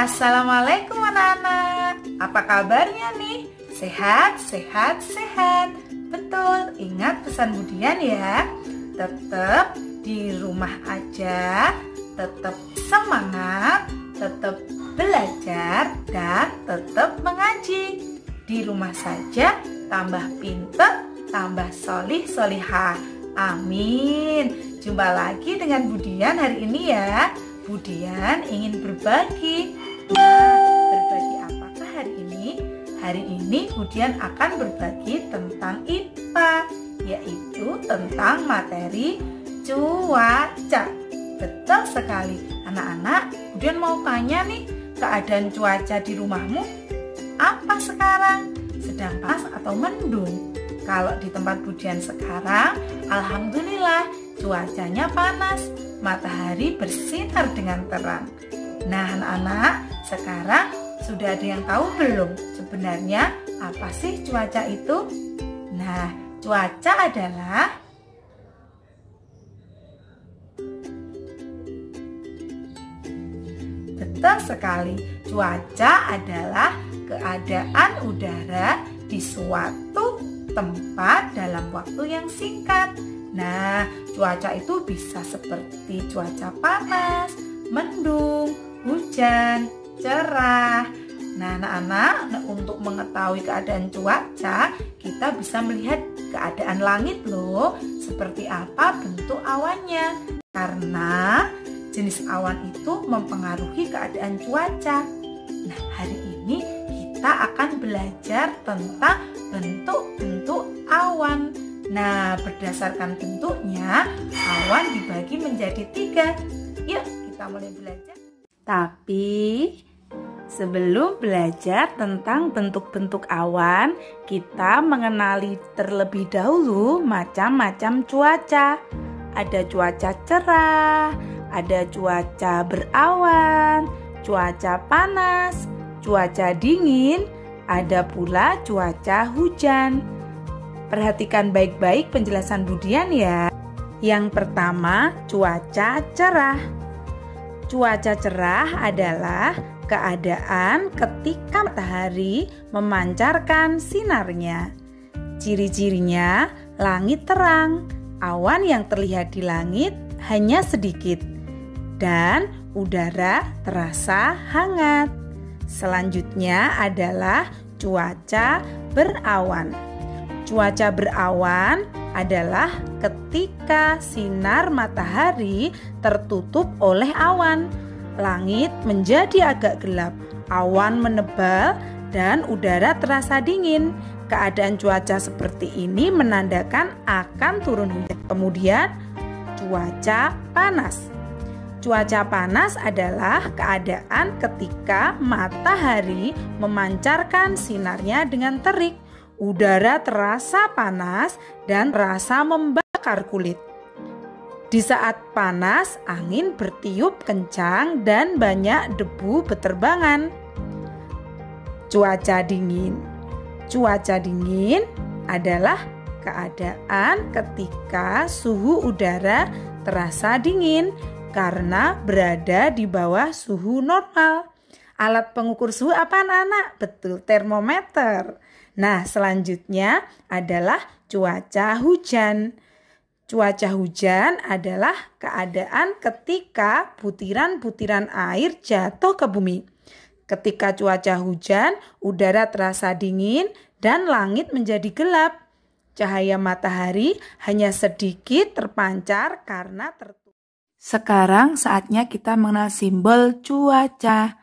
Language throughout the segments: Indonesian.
Assalamualaikum anak-anak. Apa kabarnya nih? Sehat, sehat, sehat. Betul, ingat pesan Budian ya. Tetap di rumah aja, tetap semangat, tetap belajar, dan tetap mengaji. Di rumah saja, tambah pinter, tambah solih solihah. Amin. Jumpa lagi dengan Budian hari ini ya. Budian ingin berbagi. Nah, berbagi apakah hari ini? Hari ini Budian akan berbagi tentang IPA, yaitu tentang materi cuaca. Betul sekali. Anak-anak, Budian mau tanya nih, keadaan cuaca di rumahmu apa sekarang? Sedang panas atau mendung? Kalau di tempat Budian sekarang, alhamdulillah cuacanya panas. Matahari bersinar dengan terang. Nah anak-anak, sekarang sudah ada yang tahu belum sebenarnya apa sih cuaca itu? Nah, cuaca adalah betul sekali. Cuaca adalah keadaan udara di suatu tempat dalam waktu yang singkat. Nah, cuaca itu bisa seperti cuaca panas, mendung, hujan, cerah. Nah, anak-anak, untuk mengetahui keadaan cuaca, kita bisa melihat keadaan langit loh, seperti apa bentuk awannya. Karena jenis awan itu mempengaruhi keadaan cuaca. Nah, hari ini kita akan belajar tentang bentuk-bentuk awan. Nah, berdasarkan bentuknya, awan dibagi menjadi 3. Yuk, kita mulai belajar. Tapi, sebelum belajar tentang bentuk-bentuk awan, kita mengenali terlebih dahulu macam-macam cuaca. Ada cuaca cerah, ada cuaca berawan, cuaca panas, cuaca dingin, ada pula cuaca hujan. Perhatikan baik-baik penjelasan Budian ya. Yang pertama, cuaca cerah. Cuaca cerah adalah keadaan ketika matahari memancarkan sinarnya. Ciri-cirinya, langit terang, awan yang terlihat di langit hanya sedikit, dan udara terasa hangat. Selanjutnya adalah cuaca berawan. Cuaca berawan adalah ketika sinar matahari tertutup oleh awan. Langit menjadi agak gelap, awan menebal, dan udara terasa dingin. Keadaan cuaca seperti ini menandakan akan turun hujan. Kemudian, cuaca panas. Cuaca panas adalah keadaan ketika matahari memancarkan sinarnya dengan terik. Udara terasa panas dan terasa membakar kulit. Di saat panas, angin bertiup kencang dan banyak debu beterbangan. Cuaca dingin. Cuaca dingin adalah keadaan ketika suhu udara terasa dingin karena berada di bawah suhu normal. Alat pengukur suhu apa anak-anak? Betul, termometer. Nah, selanjutnya adalah cuaca hujan. Cuaca hujan adalah keadaan ketika butiran-butiran air jatuh ke bumi. Ketika cuaca hujan, udara terasa dingin dan langit menjadi gelap. Cahaya matahari hanya sedikit terpancar karena tertutup. Sekarang saatnya kita mengenal simbol cuaca.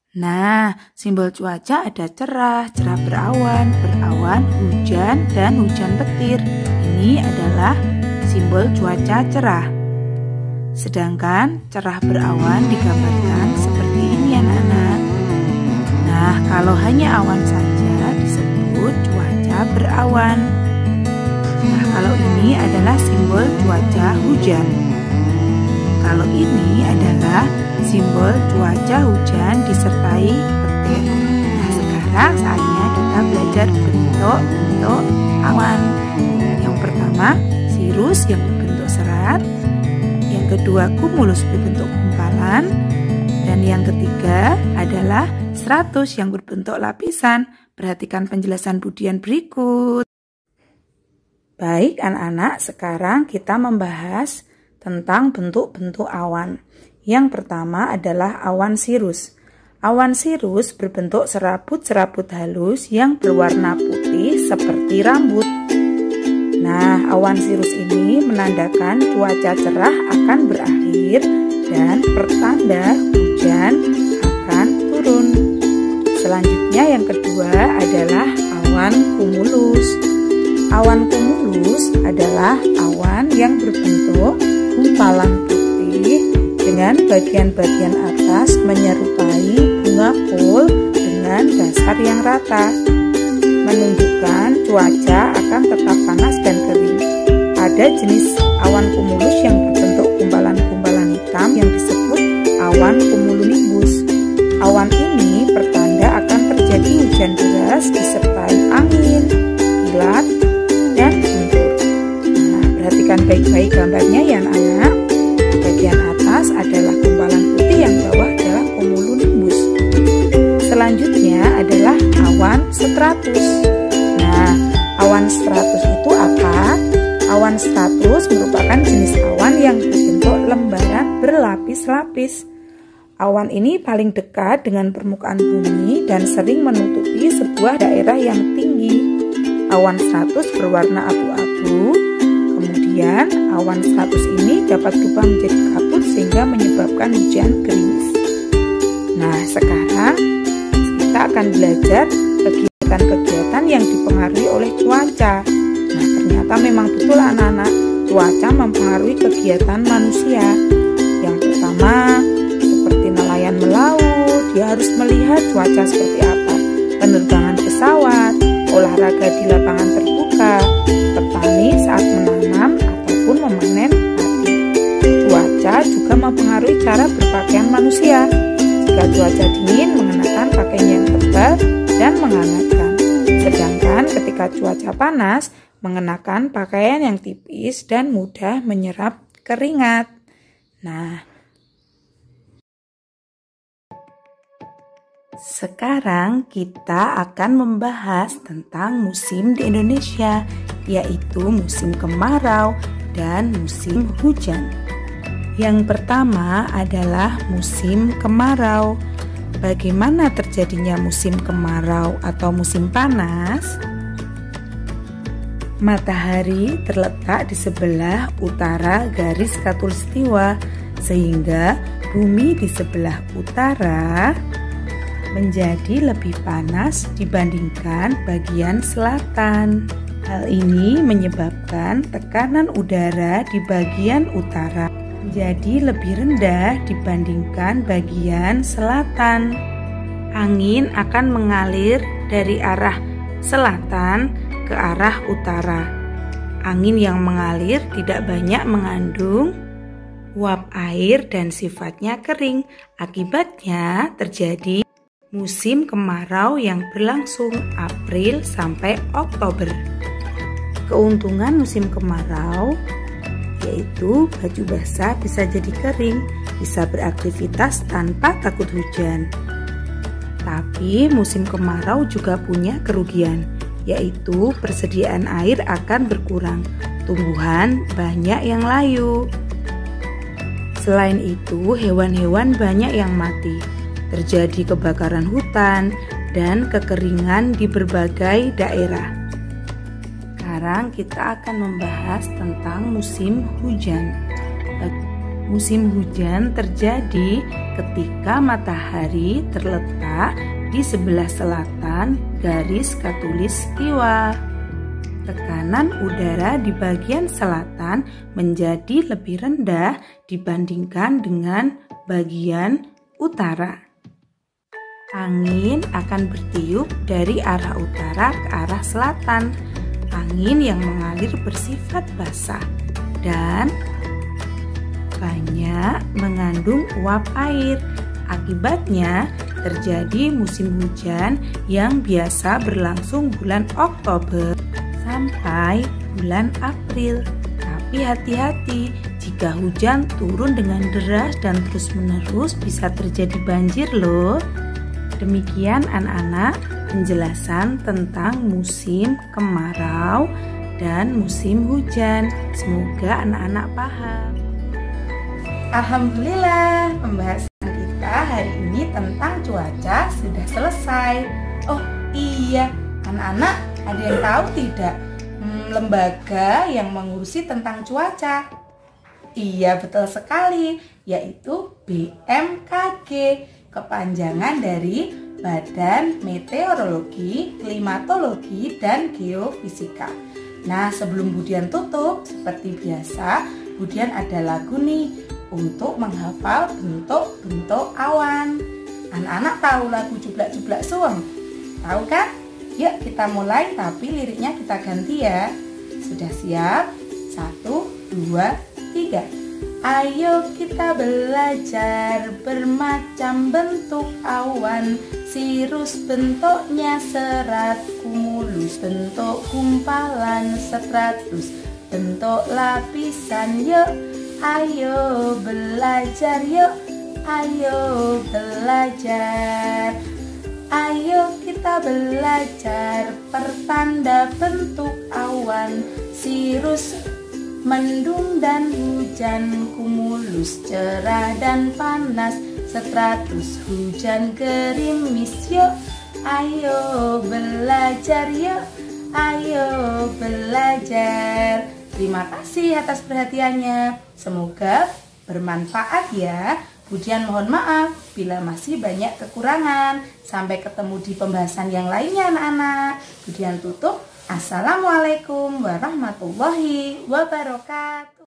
Nah, simbol cuaca ada cerah, cerah berawan, berawan, hujan, dan hujan petir. Ini adalah simbol cuaca cerah. Sedangkan cerah berawan digambarkan seperti ini anak-anak. Nah, kalau hanya awan saja disebut cuaca berawan. Nah, kalau ini adalah simbol cuaca hujan. Kalau ini adalah simbol cuaca hujan disertai petir. Nah, sekarang saatnya kita belajar bentuk-bentuk awan. Yang pertama, sirus yang berbentuk serat. Yang kedua, cumulus berbentuk gumpalan. Dan Dan yang ketiga adalah 100 yang berbentuk lapisan. Perhatikan penjelasan Budian berikut. Baik anak-anak, sekarang kita membahas tentang bentuk-bentuk awan. Yang pertama adalah awan sirus. Awan sirus berbentuk serabut-serabut halus yang berwarna putih seperti rambut. Nah, awan sirus ini menandakan cuaca cerah akan berakhir dan pertanda hujan akan turun. Selanjutnya yang kedua adalah awan cumulus. Awan cumulus adalah awan yang berbentuk gumpalan putih dengan bagian-bagian atas menyerupai bunga kol dengan dasar yang rata, menunjukkan cuaca akan tetap panas dan kering. Ada jenis awan cumulus yang berbentuk gumpalan-gumpalan hitam yang disebut awan cumulonimbus. Awan ini pertanda akan terjadi hujan deras disertai angin, kilat, dan guntur. Nah, perhatikan baik-baik gambarnya ya anak. Bagian atas adalah gumpalan putih, yang bawah adalah cumulonimbus. Selanjutnya adalah awan stratus. Nah, awan stratus itu apa? Awan stratus merupakan jenis awan yang berbentuk lembaran berlapis-lapis. Awan ini paling dekat dengan permukaan bumi dan sering menutupi sebuah daerah yang tinggi. Awan stratus berwarna abu-abu. Kemudian awan stratus ini dapat berubah menjadi kabut sehingga menyebabkan hujan gerimis. Nah, sekarang kita akan belajar kegiatan-kegiatan yang dipengaruhi oleh cuaca. Nah, ternyata memang betul anak-anak, cuaca mempengaruhi kegiatan manusia. Yang pertama, seperti nelayan melaut, dia harus melihat cuaca seperti apa. Penerbangan pesawat, olahraga di lapangan terbuka, petani saat menanam ataupun memanen padi. Cuaca juga mempengaruhi cara berpakaian manusia. Jika cuaca dingin, mengenakan pakaian yang tebal dan menghangatkan. Sedangkan ketika cuaca panas, mengenakan pakaian yang tipis dan mudah menyerap keringat. Nah, sekarang kita akan membahas tentang musim di Indonesia, yaitu musim kemarau dan musim hujan. Yang pertama adalah musim kemarau. Bagaimana terjadinya musim kemarau atau musim panas? Matahari terletak di sebelah utara garis khatulistiwa, sehingga bumi di sebelah utara menjadi lebih panas dibandingkan bagian selatan. Hal ini menyebabkan tekanan udara di bagian utara menjadi lebih rendah dibandingkan bagian selatan. Angin akan mengalir dari arah selatan ke arah utara. Angin yang mengalir tidak banyak mengandung uap air dan sifatnya kering. Akibatnya terjadi musim kemarau yang berlangsung April sampai Oktober. Keuntungan musim kemarau yaitu baju basah bisa jadi kering, bisa beraktivitas tanpa takut hujan. Tapi musim kemarau juga punya kerugian, yaitu persediaan air akan berkurang, tumbuhan banyak yang layu. Selain itu, hewan-hewan banyak yang mati. Terjadi kebakaran hutan dan kekeringan di berbagai daerah. Sekarang kita akan membahas tentang musim hujan. Musim hujan terjadi ketika matahari terletak di sebelah selatan garis khatulistiwa. Tekanan udara di bagian selatan menjadi lebih rendah dibandingkan dengan bagian utara. Angin akan bertiup dari arah utara ke arah selatan. Angin yang mengalir bersifat basah dan banyak mengandung uap air. Akibatnya terjadi musim hujan yang biasa berlangsung bulan Oktober sampai bulan April. Tapi hati-hati, jika Jika hujan turun dengan deras dan terus-menerus bisa terjadi banjir loh. Demikian anak-anak penjelasan tentang musim kemarau dan musim hujan. Semoga anak-anak paham. Alhamdulillah, pembahasan kita hari ini tentang cuaca sudah selesai. Oh iya, anak-anak ada yang tahu tidak lembaga yang mengurusi tentang cuaca? Iya, betul sekali, yaitu BMKG, kepanjangan dari Badan Meteorologi, Klimatologi, dan Geofisika. Nah, sebelum Budian tutup, seperti biasa, Budian ada lagu nih untuk menghafal bentuk-bentuk awan. Anak-anak tahu lagu Jublak-Jublak Suweng? Tahu kan? Yuk kita mulai, tapi liriknya kita ganti ya. Sudah siap? 1, 2, 3. Ayo kita belajar bermacam bentuk awan. Sirus bentuknya serat, kumulus bentuk gumpalan, stratus bentuk lapisan. Yuk, ayo belajar, yuk, ayo belajar. Ayo kita belajar pertanda bentuk awan. Sirus mendung dan hujan, kumulus cerah dan panas, stratus hujan gerimis. Yuk, ayo belajar, yuk, ayo belajar. Terima kasih atas perhatiannya. Semoga bermanfaat ya. Budian mohon maaf bila masih banyak kekurangan. Sampai ketemu di pembahasan yang lainnya anak-anak. Budian tutup. Assalamualaikum warahmatullahi wabarakatuh.